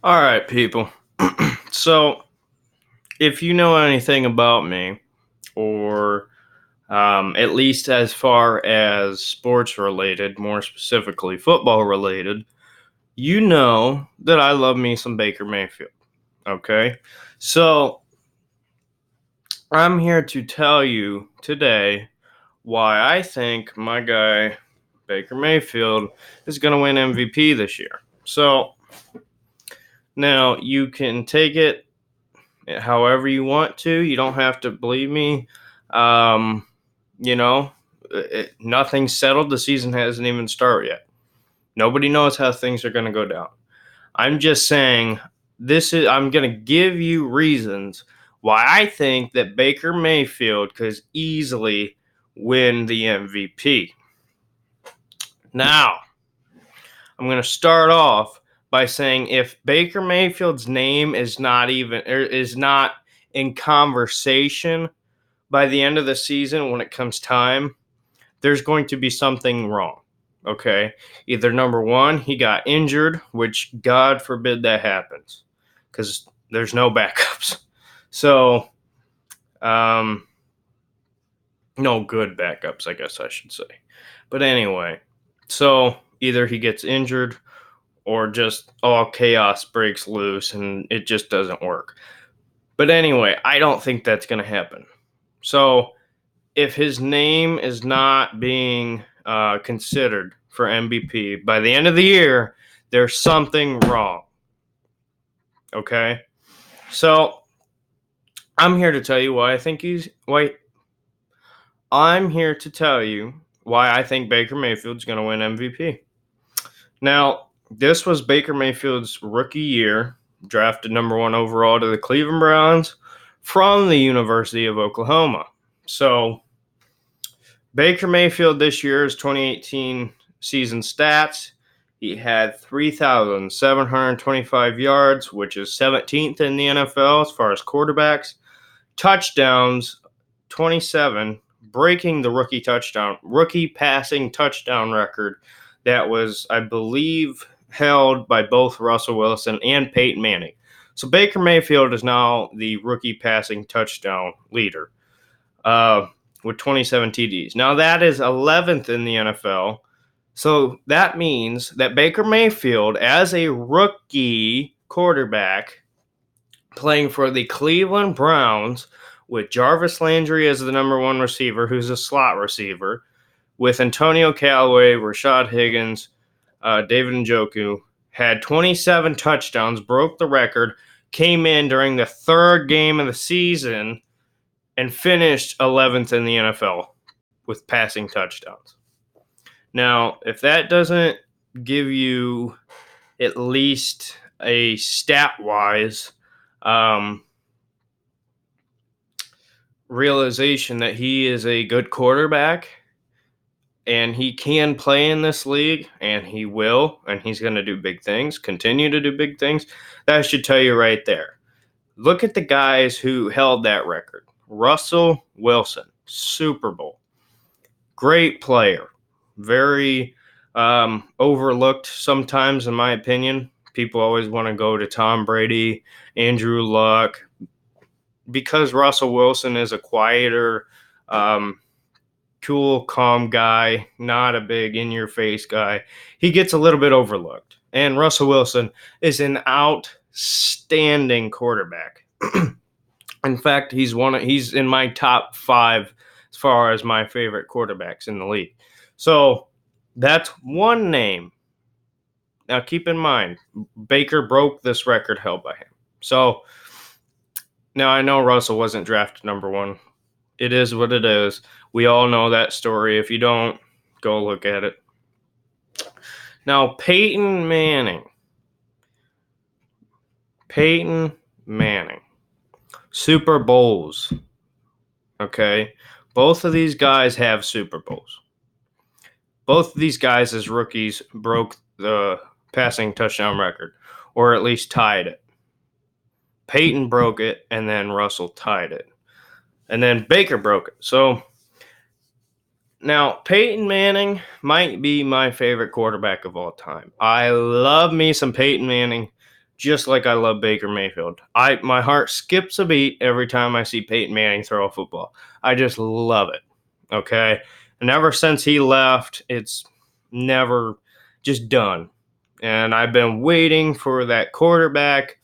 All right, people. So, if you know anything about me, or at least as far as sports related, more specifically football related, you know that I love me some Baker Mayfield. Okay. So, I'm here to tell you today why I think my guy, Baker Mayfield, is going to win MVP this year. So, now you can take it however you want to. You don't have to believe me. Um, nothing's settled. The season hasn't even started yet. Nobody knows how things are going to go down. I'm just saying I'm going to give you reasons why I think that Baker Mayfield could easily win the MVP. Now, I'm going to start off by saying if Baker Mayfield's name is not in conversation by the end of the season when it comes time, there's going to be something wrong. Okay. Either number one, he got injured, which God forbid that happens because there's no backups. So, um, no good backups, I guess I should say. But anyway, so either he gets injured or just all chaos breaks loose and it just doesn't work. But anyway, I don't think that's going to happen. So, if his name is not being considered for MVP by the end of the year, there's something wrong. Okay, so I'm here to tell you why I think he's wait. I'm here to tell you why I think Baker Mayfield's going to win MVP. Now, this was Baker Mayfield's rookie year, drafted number one overall to the Cleveland Browns from the University of Oklahoma. So Baker Mayfield this year's 2018 season stats. He had 3,725 yards, which is 17th in the NFL as far as quarterbacks. Touchdowns, 27, breaking the rookie passing touchdown record that was, I believe, held by both Russell Wilson and Peyton Manning. So Baker Mayfield is now the rookie passing touchdown leader. With 27 TDs. Now that is 11th in the NFL. So that means that Baker Mayfield, as a rookie quarterback playing for the Cleveland Browns, with Jarvis Landry as the number one receiver, who's a slot receiver, with Antonio Callaway, Rashad Higgins, David Njoku, had 27 touchdowns, broke the record, came in during the third game of the season and finished 11th in the NFL with passing touchdowns. Now, if that doesn't give you at least a stat-wise realization that he is a good quarterback and he can play in this league, and he will, and he's going to do big things, continue to do big things, that should tell you right there. Look at the guys who held that record. Russell Wilson, Super Bowl. Great player. Very overlooked sometimes, in my opinion. People always want to go to Tom Brady, Andrew Luck, because Russell Wilson is a quieter, cool, calm guy, not a big in-your-face guy. He gets a little bit overlooked. And Russell Wilson is an outstanding quarterback. In fact, he's in my top 5 as far as my favorite quarterbacks in the league. So that's one name. Now keep in mind, Baker broke this record held by him. So now I know Russell wasn't drafted number one. It is what it is. We all know that story. If you don't, go look at it. Now Peyton Manning. Super Bowls. Okay. Both of these guys have Super Bowls. Both of these guys, as rookies, broke the passing touchdown record, or at least tied it. Peyton broke it, and then Russell tied it. And then Baker broke it. So now Peyton Manning might be my favorite quarterback of all time. I love me some Peyton Manning. just like I love Baker Mayfield. My heart skips a beat every time I see Peyton Manning throw a football. I just love it. Okay? And ever since he left, it's never just done. And I've been waiting for that quarterback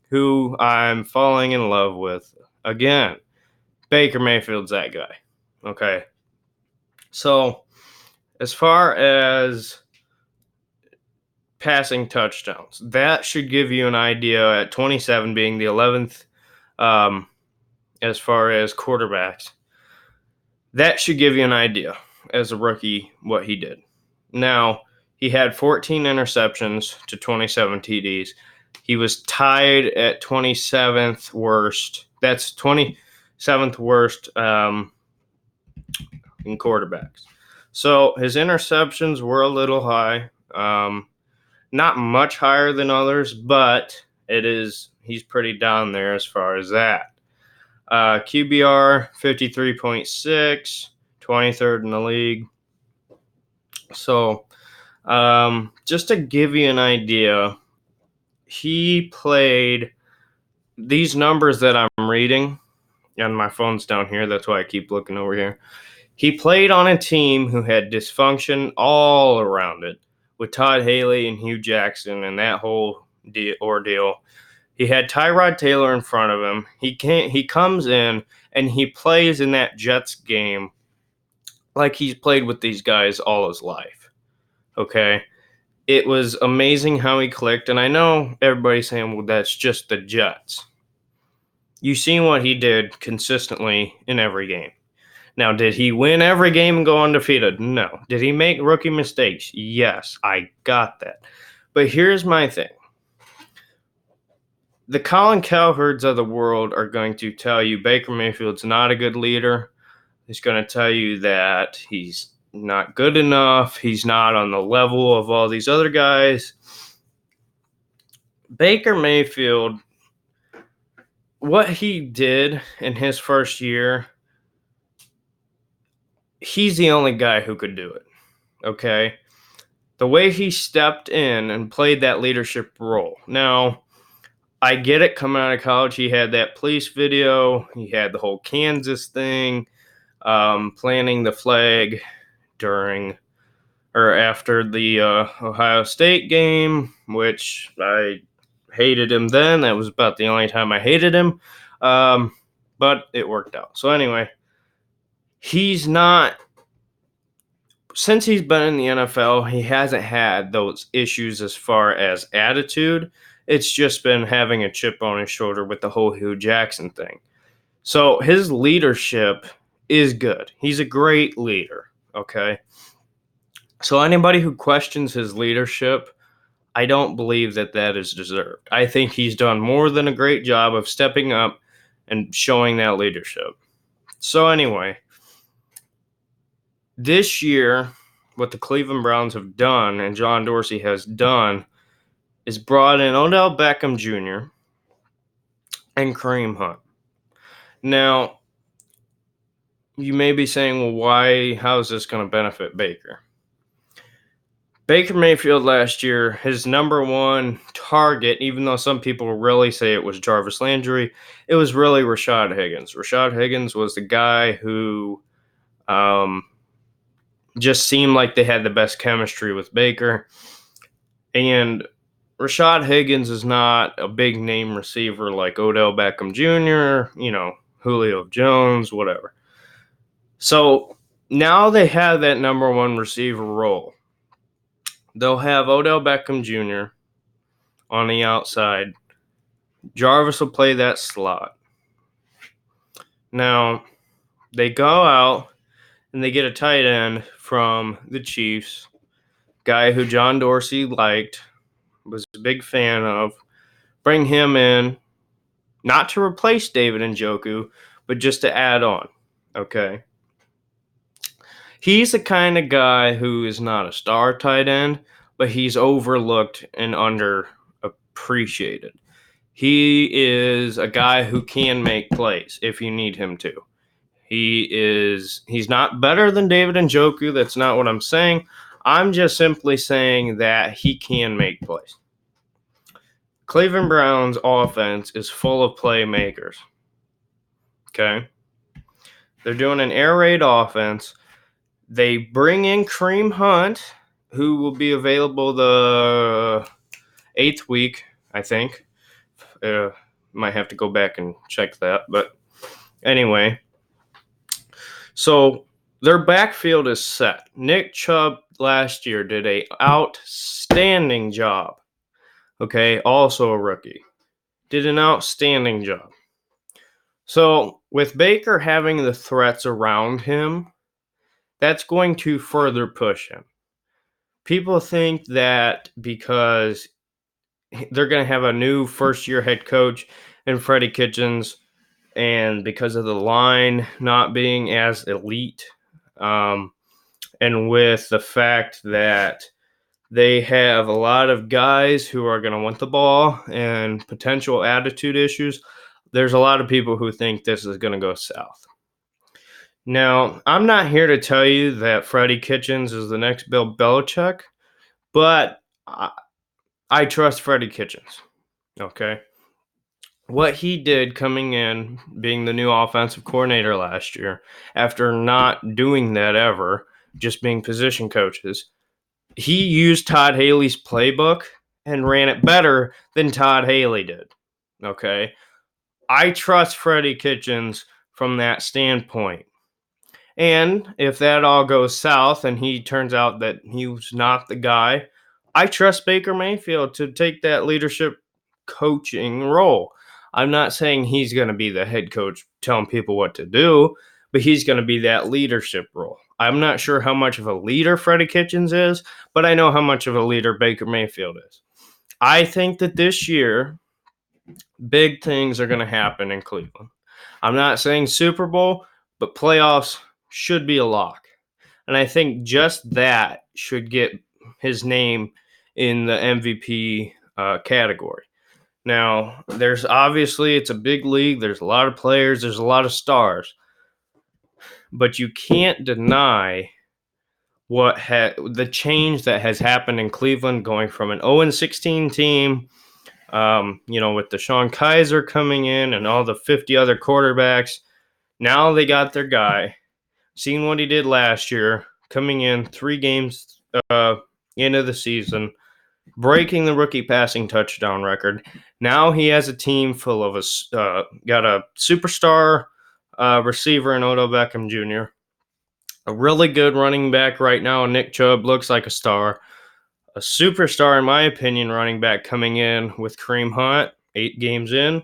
who I'm falling in love with again. Baker Mayfield's that guy. Okay? So, as far as passing touchdowns, that should give you an idea at 27 being the 11th as far as quarterbacks. That should give you an idea as a rookie what he did. Now, he had 14 interceptions to 27 TDs. He was tied at 27th worst. That's 27th worst in quarterbacks. So his interceptions were a little high. Not much higher than others, but he's pretty down there as far as that. QBR 53.6, 23rd in the league. So, just to give you an idea, he played these numbers that I'm reading, and my phone's down here. That's why I keep looking over here. He played on a team who had dysfunction all around it with Todd Haley and Hugh Jackson and that whole ordeal. He had Tyrod Taylor in front of him. He comes in and he plays in that Jets game like he's played with these guys all his life. Okay? It was amazing how he clicked, and I know everybody's saying, well, that's just the Jets. You've seen what he did consistently in every game. Now, did he win every game and go undefeated? No. Did he make rookie mistakes? Yes, I got that. But here's my thing. The Colin Cowherds of the world are going to tell you Baker Mayfield's not a good leader. He's going to tell you that he's not good enough. He's not on the level of all these other guys. Baker Mayfield, what he did in his first year, he's the only guy who could do it. Okay? The way he stepped in and played that leadership role. Now, I get it, coming out of college, he had that police video. He had the whole Kansas thing, planting the flag during or after the Ohio State game, which I hated him then. That was about the only time I hated him. But it worked out. So anyway, since he's been in the NFL, he hasn't had those issues as far as attitude. It's just been having a chip on his shoulder with the whole Hugh Jackson thing. So his leadership is good. He's a great leader, okay? So anybody who questions his leadership, I don't believe that is deserved. I think he's done more than a great job of stepping up and showing that leadership. So anyway, this year, what the Cleveland Browns have done and John Dorsey has done is brought in Odell Beckham Jr. and Kareem Hunt. Now, you may be saying, well, how is this going to benefit Baker? Baker Mayfield last year, his number one target, even though some people really say it was Jarvis Landry, it was really Rashad Higgins. Rashad Higgins was the guy who just seemed like they had the best chemistry with Baker. And Rashad Higgins is not a big name receiver like Odell Beckham Jr., Julio Jones, whatever. So now they have that number one receiver role. They'll have Odell Beckham Jr. on the outside. Jarvis will play that slot. Now, they go out and they get a tight end from the Chiefs, guy who John Dorsey liked, was a big fan of. Bring him in, not to replace David Njoku, but just to add on, okay? He's the kind of guy who is not a star tight end, but he's overlooked and underappreciated. He is a guy who can make plays if you need him to. He's not better than David Njoku. That's not what I'm saying. I'm just simply saying that he can make plays. Cleveland Browns offense is full of playmakers. Okay? They're doing an air raid offense. They bring in Kareem Hunt, who will be available the 8th week, I think. Might have to go back and check that. But anyway, so their backfield is set. Nick Chubb last year did an outstanding job. Okay, also a rookie. Did an outstanding job. So with Baker having the threats around him, that's going to further push him. People think that because they're going to have a new first-year head coach in Freddie Kitchens, and because of the line not being as elite, and with the fact that they have a lot of guys who are going to want the ball and potential attitude issues, there's a lot of people who think this is going to go south. Now, I'm not here to tell you that Freddie Kitchens is the next Bill Belichick, but I trust Freddie Kitchens. Okay. What he did coming in, being the new offensive coordinator last year, after not doing that ever, just being position coaches, he used Todd Haley's playbook and ran it better than Todd Haley did. Okay. I trust Freddie Kitchens from that standpoint. And if that all goes south and he turns out that he was not the guy, I trust Baker Mayfield to take that leadership coaching role. I'm not saying he's going to be the head coach telling people what to do, but he's going to be that leadership role. I'm not sure how much of a leader Freddie Kitchens is, but I know how much of a leader Baker Mayfield is. I think that this year, big things are going to happen in Cleveland. I'm not saying Super Bowl, but playoffs should be a lock. And I think just that should get his name in the MVP category. Now, there's obviously, it's a big league. There's a lot of players. There's a lot of stars. But you can't deny the change that has happened in Cleveland, going from an 0-16 team, with Deshaun Kaiser coming in and all the 50 other quarterbacks. Now they got their guy. Seeing what he did last year, coming in 3 games into the season, breaking the rookie passing touchdown record. Now he has a team full of got a superstar receiver in Odell Beckham Jr., a really good running back right now. Nick Chubb looks like a star. A superstar, in my opinion, running back coming in with Kareem Hunt, 8 games in.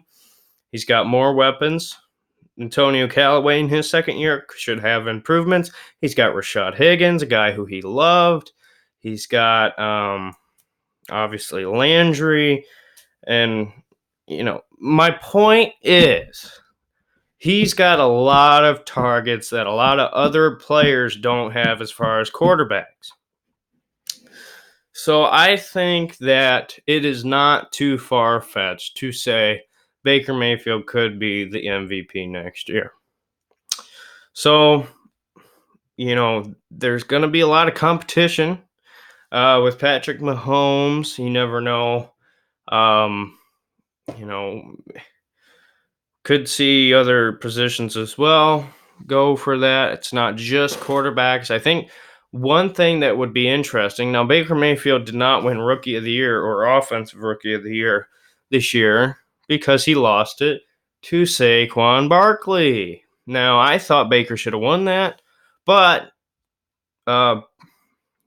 He's got more weapons. Antonio Callaway in his second year should have improvements. He's got Rashad Higgins, a guy who he loved. He's got, obviously, Landry. And, my point is, he's got a lot of targets that a lot of other players don't have as far as quarterbacks. So I think that it is not too far-fetched to say Baker Mayfield could be the MVP next year. So, there's going to be a lot of competition with Patrick Mahomes. You never know. Could see other positions as well go for that. It's not just quarterbacks. I think one thing that would be interesting, now Baker Mayfield did not win Rookie of the Year or Offensive Rookie of the Year this year because he lost it to Saquon Barkley. Now, I thought Baker should have won that, but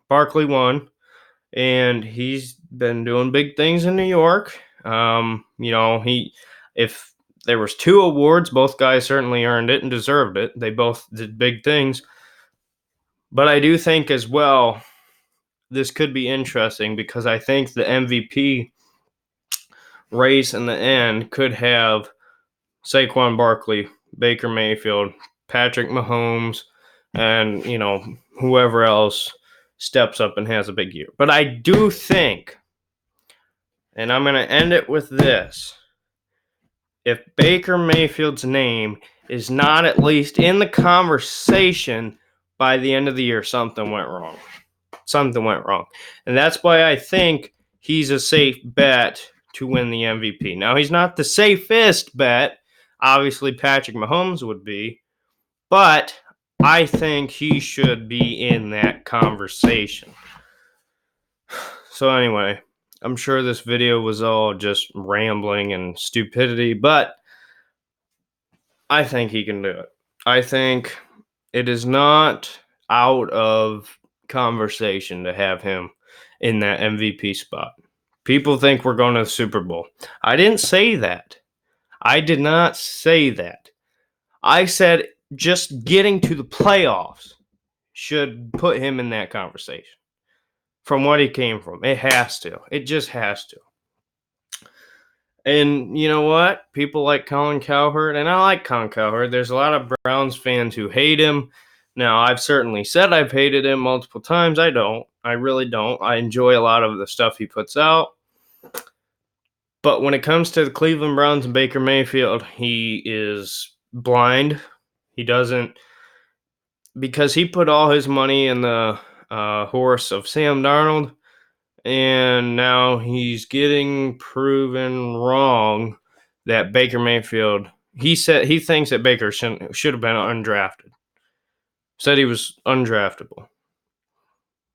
Barkley won, and he's been doing big things in New York. If there was 2 awards, both guys certainly earned it and deserved it. They both did big things. But I do think as well, this could be interesting because I think the MVP race in the end could have Saquon Barkley, Baker Mayfield, Patrick Mahomes, and, whoever else steps up and has a big year. But I do think, and I'm going to end it with this, if Baker Mayfield's name is not at least in the conversation by the end of the year, something went wrong. And that's why I think he's a safe bet to win the MVP. Now, he's not the safest bet. Obviously, Patrick Mahomes would be, but I think he should be in that conversation. So anyway, I'm sure this video was all just rambling and stupidity, but I think he can do it. I think it is not out of conversation to have him in that MVP spot. People think we're going to the Super Bowl. I didn't say that. I did not say that. I said just getting to the playoffs should put him in that conversation. From what he came from, it has to. It just has to. And you know what? People like Colin Cowherd, and I like Colin Cowherd. There's a lot of Browns fans who hate him. Now, I've certainly said I've hated him multiple times. I don't. I really don't. I enjoy a lot of the stuff he puts out. But when it comes to the Cleveland Browns and Baker Mayfield, he is blind. He doesn't, because he put all his money in the horse of Sam Darnold, and now he's getting proven wrong that Baker Mayfield, he said he thinks that Baker should have been undrafted. Said he was undraftable.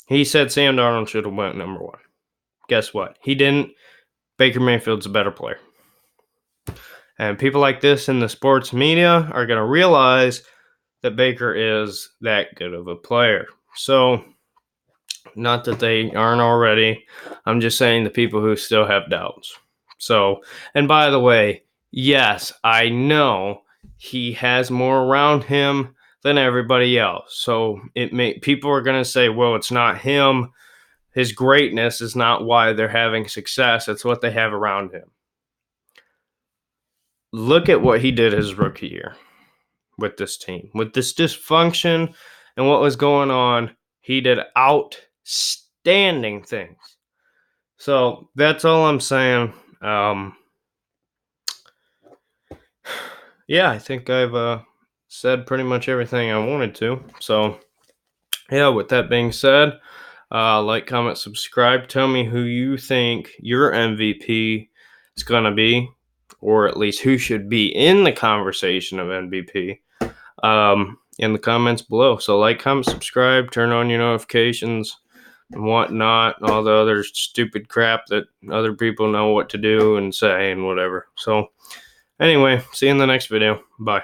He said Sam Darnold should have went number 1. Guess what? He didn't. Baker Mayfield's a better player. And people like this in the sports media are going to realize that Baker is that good of a player. So, not that they aren't already. I'm just saying the people who still have doubts. So, and by the way, yes, I know he has more around him than everybody else. So people are going to say, well, it's not him. His greatness is not why they're having success. It's what they have around him. Look at what he did his rookie year with this team. With this dysfunction and what was going on, he did outstanding things. So that's all I'm saying. Yeah, I think I've said pretty much everything I wanted to. So, yeah, with that being said, like, comment, subscribe. Tell me who you think your MVP is going to be, or at least who should be in the conversation of MVP in the comments below. So, like, comment, subscribe, turn on your notifications and whatnot, all the other stupid crap that other people know what to do and say and whatever. So, anyway, see you in the next video. Bye.